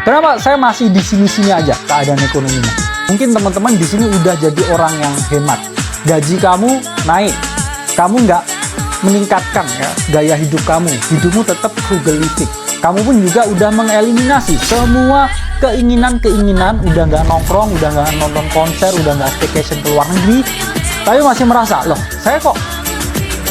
Kenapa saya masih di sini-sini aja keadaan ekonominya? Mungkin teman-teman di sini udah jadi orang yang hemat. Gaji kamu naik, kamu nggak meningkatkan ya gaya hidup kamu. Hidupmu tetap frugal living. Kamu pun juga udah mengeliminasi semua keinginan-keinginan, udah nggak nongkrong, udah nggak nonton konser, udah nggak staycation ke luar negeri, tapi masih merasa, loh, saya kok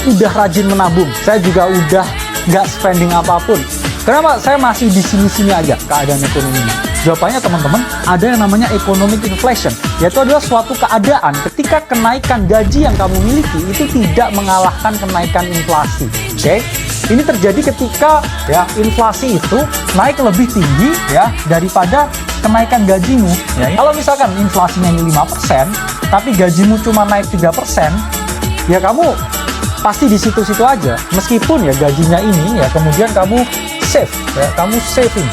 udah rajin menabung, saya juga udah nggak spending apapun. Kenapa saya masih di sini-sini aja keadaan ekonominya? Jawabannya teman-teman, ada yang namanya economic inflation, yaitu adalah suatu keadaan ketika kenaikan gaji yang kamu miliki itu tidak mengalahkan kenaikan inflasi. Oke? Ini terjadi ketika ya inflasi itu naik lebih tinggi ya daripada kenaikan gajimu. Ya. Kalau misalkan inflasinya ini 5%, tapi gajimu cuma naik 3%, ya kamu pasti di situ-situ aja. Meskipun ya gajinya ini ya kemudian kamu save, ya, kamu saving,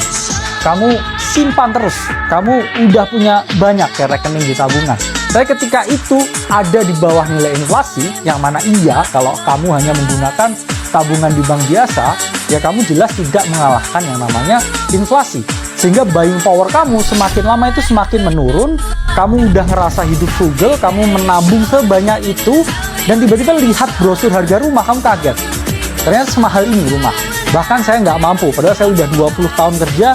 kamu simpan terus, kamu udah punya banyak ya rekening di tabungan. Tapi ketika itu ada di bawah nilai inflasi, yang mana iya kalau kamu hanya menggunakan tabungan di bank biasa, ya kamu jelas tidak mengalahkan yang namanya inflasi. Sehingga buying power kamu semakin lama itu semakin menurun, kamu udah ngerasa hidup frugal, kamu menabung sebanyak itu, dan tiba-tiba lihat brosur harga rumah, kamu kaget. Ternyata semahal ini rumah. Bahkan saya nggak mampu, padahal saya udah 20 tahun kerja,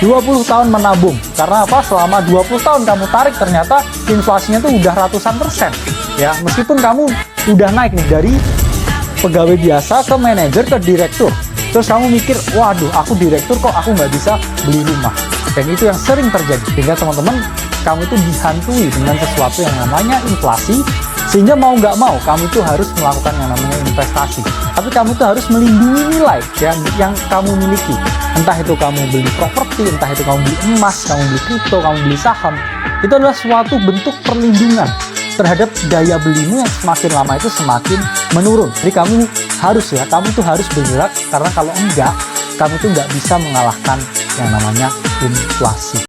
20 tahun menabung. Karena apa? Selama 20 tahun kamu tarik, ternyata inflasinya tuh udah ratusan persen. Ya, meskipun kamu udah naik nih dari pegawai biasa ke manajer ke direktur. Terus kamu mikir, waduh, aku direktur kok aku nggak bisa beli rumah. Dan itu yang sering terjadi. Sehingga teman-teman, kamu itu dihantui dengan sesuatu yang namanya inflasi. Sehingga mau nggak mau, kamu itu harus melakukan yang namanya investasi. Tapi kamu itu harus melindungi nilai yang kamu miliki. Entah itu kamu beli properti, entah itu kamu beli emas, kamu beli kripto, kamu beli saham. Itu adalah suatu bentuk perlindungan terhadap daya belimu yang semakin lama itu semakin menurun. Jadi kamu tuh harus bergerak, karena kalau enggak, kamu tuh nggak bisa mengalahkan yang namanya inflasi.